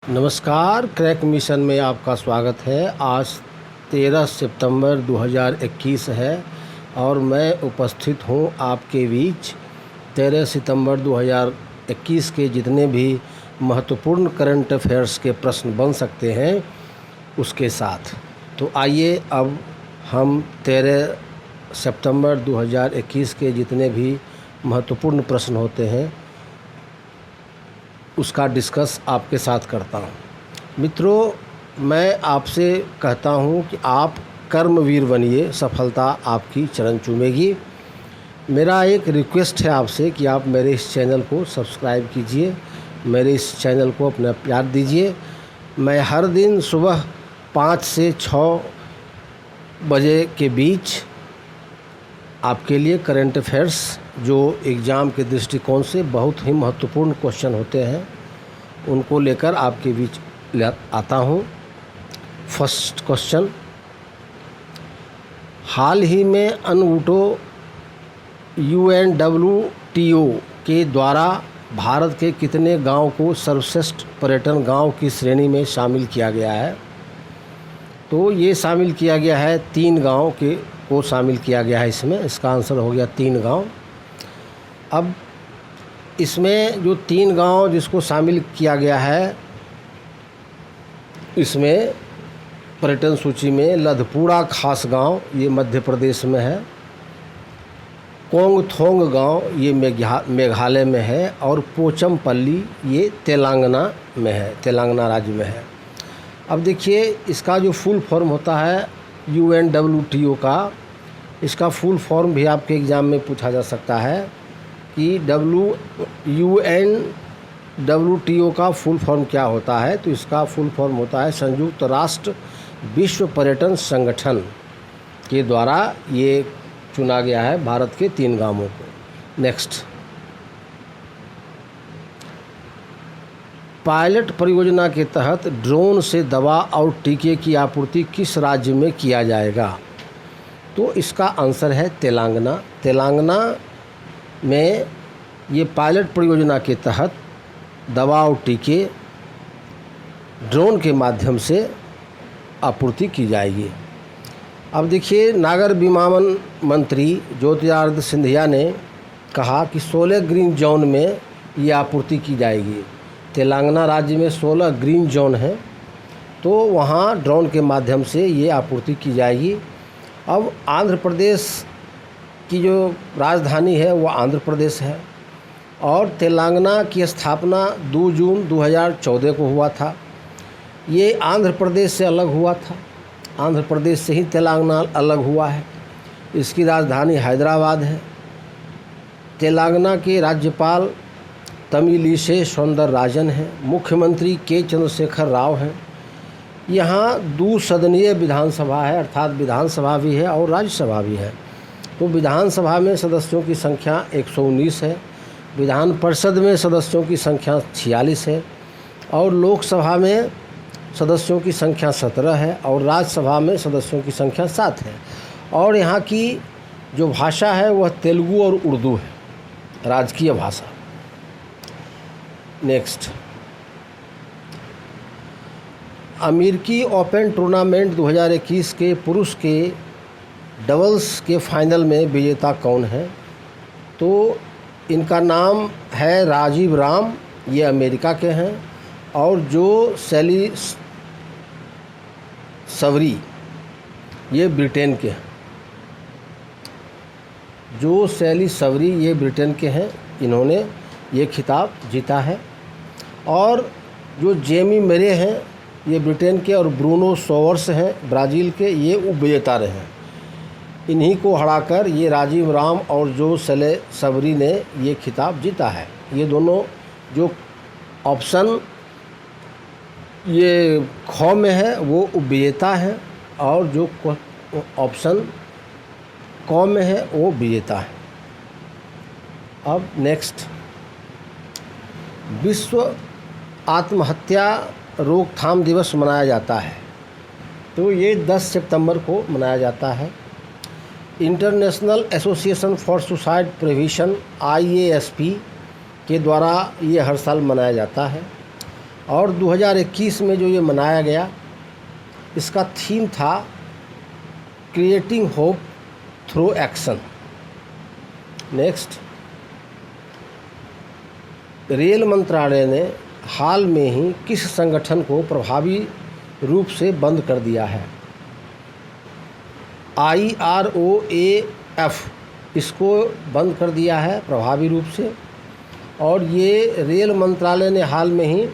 नमस्कार, crack mission में आपका स्वागत है। आज 13 सितंबर 2021 है और मैं उपस्थित हूँ आपके बीच 13 सितंबर 2021 के जितने भी महत्वपूर्ण करंट अफेयर्स के प्रश्न बन सकते हैं उसके साथ। तो आइए अब हम 13 सितंबर 2021 के जितने भी महत्वपूर्ण प्रश्न होते हैं उसका डिस्कस आपके साथ करता हूँ। मित्रों, मैं आपसे कहता हूँ कि आप कर्मवीर बनिए, सफलता आपकी चरण चूमेगी। मेरा एक रिक्वेस्ट है आपसे कि आप मेरे इस चैनल को सब्सक्राइब कीजिए, मेरे इस चैनल को अपना प्यार दीजिए। मैं हर दिन सुबह 5 से 6 बजे के बीच आपके लिए करंट अफेयर्स जो एग्ज़ाम के दृष्टिकोण से बहुत ही महत्वपूर्ण क्वेश्चन होते हैं उनको लेकर आपके बीच आता हूँ। फर्स्ट क्वेश्चन, हाल ही में UNWTO UNWTO के द्वारा भारत के कितने गांव को सर्वश्रेष्ठ पर्यटन गांव की श्रेणी में शामिल किया गया है? तो ये शामिल किया गया है 3 गांव को शामिल किया गया है इसमें। इसका आंसर हो गया 3 गांव। अब इसमें जो 3 गांव जिसको शामिल किया गया है इसमें पर्यटन सूची में लधपुड़ा खास गांव ये मध्य प्रदेश में है, कोंगथोंग गांव ये मेघालय में है और पोचमपल्ली ये तेलंगाना में है, तेलंगाना राज्य में है। अब देखिए इसका जो फुल फॉर्म होता है UNWTO का, इसका फुल फॉर्म भी आपके एग्ज़ाम में पूछा जा सकता है कि UNWTO का फुल फॉर्म क्या होता है। तो इसका फुल फॉर्म होता है संयुक्त राष्ट्र विश्व पर्यटन संगठन के द्वारा ये चुना गया है भारत के 3 गांवों को। नेक्स्ट, पायलट परियोजना के तहत ड्रोन से दवा और टीके की आपूर्ति किस राज्य में किया जाएगा? तो इसका आंसर है तेलंगाना। तेलंगाना में ये पायलट परियोजना के तहत दवा और टीके ड्रोन के माध्यम से आपूर्ति की जाएगी। अब देखिए, नागर विमानन मंत्री ज्योतिरादित्य सिंधिया ने कहा कि 16 ग्रीन जोन में ये आपूर्ति की जाएगी। तेलंगाना राज्य में 16 ग्रीन जोन हैं, तो वहाँ ड्रोन के माध्यम से ये आपूर्ति की जाएगी। अब आंध्र प्रदेश की जो राजधानी है वो आंध्र प्रदेश है और तेलंगाना की स्थापना 2 जून 2014 को हुआ था। ये आंध्र प्रदेश से अलग हुआ था, आंध्र प्रदेश से ही तेलंगाना अलग हुआ है। इसकी राजधानी हैदराबाद है। तेलंगाना के राज्यपाल तमिलिसै सौंदरराजन हैं, मुख्यमंत्री के चंद्रशेखर राव हैं। यहाँ 2 सदनीय विधानसभा है, अर्थात विधानसभा भी है और राज्यसभा भी है। तो विधानसभा में सदस्यों की संख्या 119 है, विधान परिषद में सदस्यों की संख्या 46 है और लोकसभा में सदस्यों की संख्या 17 है और राज्यसभा में सदस्यों की संख्या 7 है। और यहाँ की जो भाषा है वह तेलुगु और उर्दू है, राजकीय भाषा। नेक्स्ट, अमेरिकी ओपन टूर्नामेंट 2021 के पुरुष के डबल्स के फाइनल में विजेता कौन है? तो इनका नाम है राजीव राम, ये अमेरिका के हैं और जो शैली सवरी ये ब्रिटेन के हैं। जो शैली सवरी ये ब्रिटेन के हैं, इन्होंने ये खिताब जीता है। और जो जेमी मरे हैं ये ब्रिटेन के और ब्रूनो सोवर्स हैं ब्राज़ील के, ये उपविजेता रहे हैं। इन्हीं को हराकर ये राजीव राम और जो शैली सवरी ने ये खिताब जीता है। ये दोनों जो ऑप्शन ये ख में है वो उपविजेता है और जो ऑप्शन क में है वो विजेता है। अब नेक्स्ट, विश्व आत्महत्या रोकथाम दिवस मनाया जाता है। तो ये 10 सितंबर को मनाया जाता है। International association for suicide prevention IASP के द्वारा ये हर साल मनाया जाता है। और 2021 में जो ये मनाया गया, इसका थीम था creating hope through action. Next, rail मंत्रालय ने हाल में ही किस संगठन को प्रभावी रूप से बंद कर दिया है? IROAF इसको बंद कर दिया है प्रभावी रूप से। और ये रेल मंत्रालय ने हाल में ही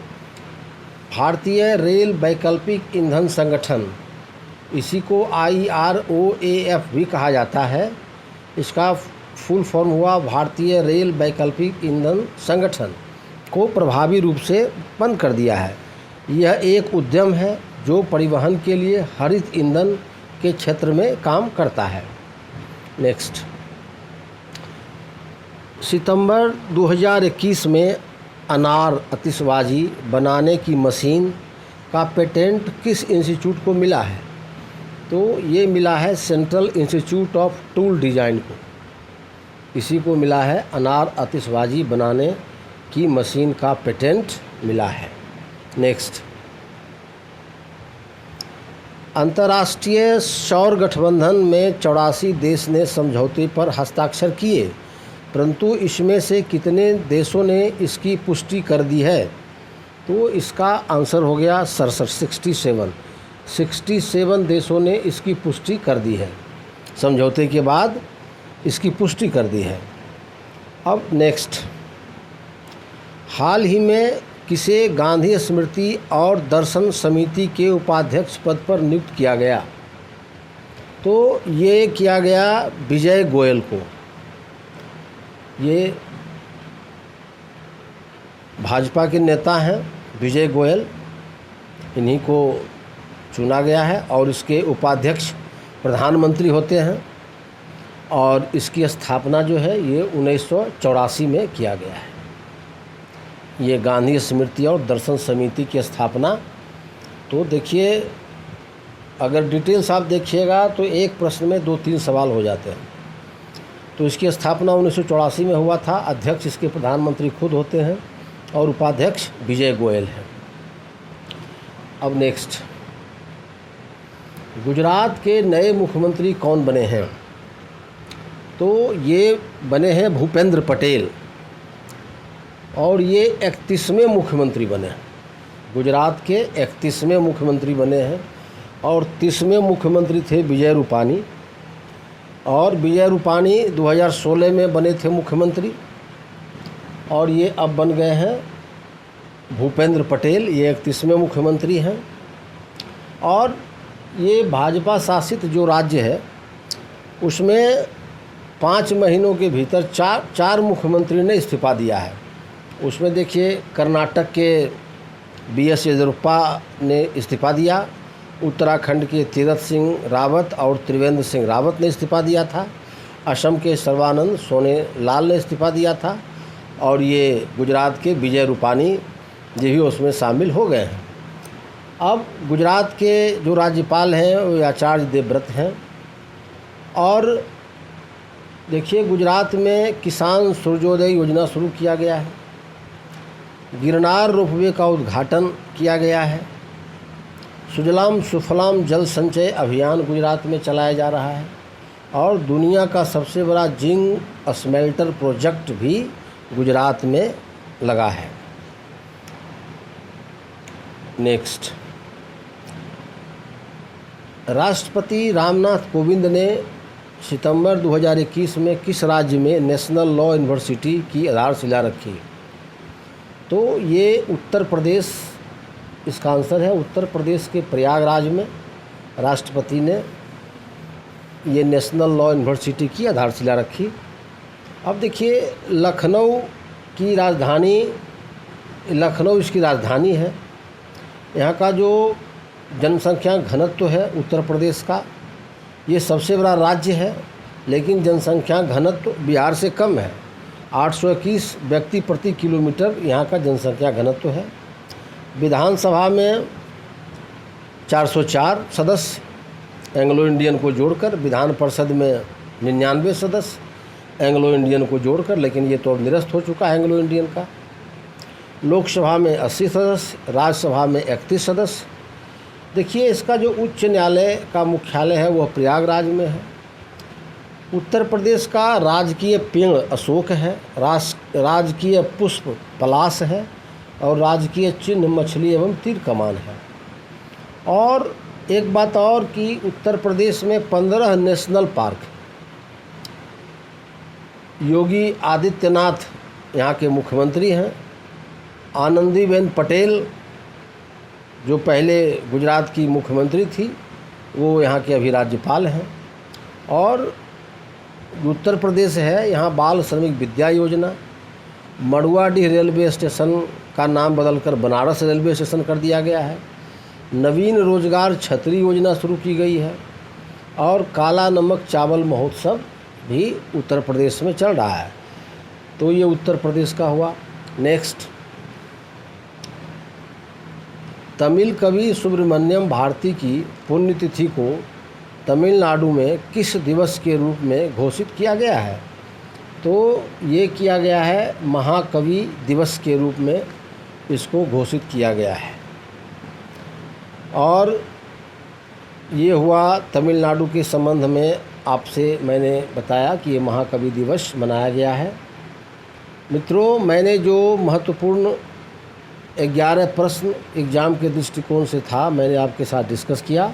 भारतीय रेल वैकल्पिक ईंधन संगठन, इसी को IROAF भी कहा जाता है, इसका फुल फॉर्म हुआ भारतीय रेल वैकल्पिक ईंधन संगठन, को प्रभावी रूप से बंद कर दिया है। यह एक उद्यम है जो परिवहन के लिए हरित ईंधन के क्षेत्र में काम करता है। नेक्स्ट, सितंबर 2021 में अनार आतिशबाजी बनाने की मशीन का पेटेंट किस इंस्टीट्यूट को मिला है? तो ये मिला है central institute of tool design को, इसी को मिला है अनार आतिशबाजी बनाने की मशीन का पेटेंट मिला है। नेक्स्ट, अंतर्राष्ट्रीय सौर गठबंधन में 84 देश ने समझौते पर हस्ताक्षर किए, परंतु इसमें से कितने देशों ने इसकी पुष्टि कर दी है? तो इसका आंसर हो गया 67 देशों ने इसकी पुष्टि कर दी है, समझौते के बाद इसकी पुष्टि कर दी है। अब नेक्स्ट, हाल ही में किसे गांधी स्मृति और दर्शन समिति के उपाध्यक्ष पद पर नियुक्त किया गया? तो ये किया गया विजय गोयल को। ये भाजपा के नेता हैं विजय गोयल, इन्हीं को चुना गया है और इसके उपाध्यक्ष प्रधानमंत्री होते हैं। और इसकी स्थापना जो है ये 1984 में किया गया है। ये गांधी स्मृति और दर्शन समिति की स्थापना, तो देखिए अगर डिटेल्स आप देखिएगा तो एक प्रश्न में 2-3 सवाल हो जाते हैं। तो इसकी स्थापना 1984 में हुआ था। अध्यक्ष इसके प्रधानमंत्री खुद होते हैं और उपाध्यक्ष विजय गोयल हैं। अब नेक्स्ट, गुजरात के नए मुख्यमंत्री कौन बने हैं? तो ये बने हैं भूपेंद्र पटेल और ये 31वें मुख्यमंत्री बने हैं। गुजरात के 31वें मुख्यमंत्री बने हैं और 30वें मुख्यमंत्री थे विजय रूपानी। और विजय रूपानी 2016 में बने थे मुख्यमंत्री और ये अब बन गए हैं भूपेंद्र पटेल, ये 31वें मुख्यमंत्री हैं। और ये भाजपा शासित जो राज्य है उसमें 5 महीनों के भीतर चार मुख्यमंत्री ने इस्तीफा दिया है। उसमें देखिए कर्नाटक के BS येदियुरप्पा ने इस्तीफा दिया, उत्तराखंड के तीरथ सिंह रावत और त्रिवेंद्र सिंह रावत ने इस्तीफा दिया था, असम के सर्बानंद सोनोवाल ने इस्तीफा दिया था और ये गुजरात के विजय रूपानी जी भी उसमें शामिल हो गए हैं। अब गुजरात के जो राज्यपाल हैं वो आचार्य देवव्रत हैं। और देखिए गुजरात में किसान सूर्योदय योजना शुरू किया गया है, गिरनार रोपवे का उद्घाटन किया गया है, सुजलाम सुफलाम जल संचय अभियान गुजरात में चलाया जा रहा है और दुनिया का सबसे बड़ा जिंक स्मेल्टर प्रोजेक्ट भी गुजरात में लगा है। नेक्स्ट, राष्ट्रपति रामनाथ कोविंद ने सितंबर 2021 में किस राज्य में नेशनल लॉ यूनिवर्सिटी की आधारशिला रखी? तो ये उत्तर प्रदेश, इसका आंसर है उत्तर प्रदेश के प्रयागराज में राष्ट्रपति ने ये नेशनल लॉ यूनिवर्सिटी की आधारशिला रखी। अब देखिए लखनऊ इसकी राजधानी है। यहाँ का जो जनसंख्या घनत्व है उत्तर प्रदेश का, ये सबसे बड़ा राज्य है, लेकिन जनसंख्या घनत्व बिहार से कम है। 821 व्यक्ति प्रति किलोमीटर यहाँ का जनसंख्या घनत्व है। विधानसभा में 404 सदस्य एंग्लो इंडियन को जोड़कर, विधान परिषद में 99 सदस्य एंग्लो इंडियन को जोड़कर, लेकिन ये तो निरस्त हो चुका है एंग्लो इंडियन का। लोकसभा में 80 सदस्य, राज्यसभा में 31 सदस्य। देखिए, इसका जो उच्च न्यायालय का मुख्यालय है वह प्रयागराज में है। उत्तर प्रदेश का राजकीय पेड़ अशोक है, राजकीय पुष्प पलाश है और राजकीय चिन्ह मछली एवं तीर कमान है। और एक बात और कि उत्तर प्रदेश में 15 नेशनल पार्क। योगी आदित्यनाथ यहाँ के मुख्यमंत्री हैं। आनंदीबेन पटेल जो पहले गुजरात की मुख्यमंत्री थी वो यहाँ के अभी राज्यपाल हैं। और उत्तर प्रदेश है, यहाँ बाल श्रमिक विद्या योजना, मड़ुआडीह रेलवे स्टेशन का नाम बदलकर बनारस रेलवे स्टेशन कर दिया गया है। नवीन रोजगार छतरी योजना शुरू की गई है और काला नमक चावल महोत्सव भी उत्तर प्रदेश में चल रहा है। तो ये उत्तर प्रदेश का हुआ। नेक्स्ट, तमिल कवि सुब्रमण्यम भारती की पुण्यतिथि को तमिलनाडु में किस दिवस के रूप में घोषित किया गया है? तो ये किया गया है महाकवि दिवस के रूप में इसको घोषित किया गया है। और ये हुआ तमिलनाडु के संबंध में आपसे मैंने बताया कि ये महाकवि दिवस मनाया गया है। मित्रों, मैंने जो महत्वपूर्ण 11 प्रश्न एग्ज़ाम के दृष्टिकोण से था मैंने आपके साथ डिस्कस किया।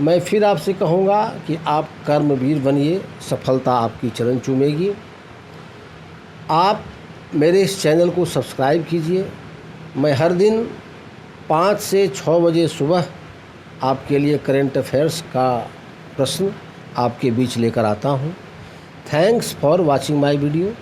मैं फिर आपसे कहूँगा कि आप कर्मवीर बनिए, सफलता आपकी चरण चूमेगी। आप मेरे इस चैनल को सब्सक्राइब कीजिए। मैं हर दिन 5 से 6 बजे सुबह आपके लिए करंट अफेयर्स का प्रश्न आपके बीच लेकर आता हूँ। Thanks for watching my video.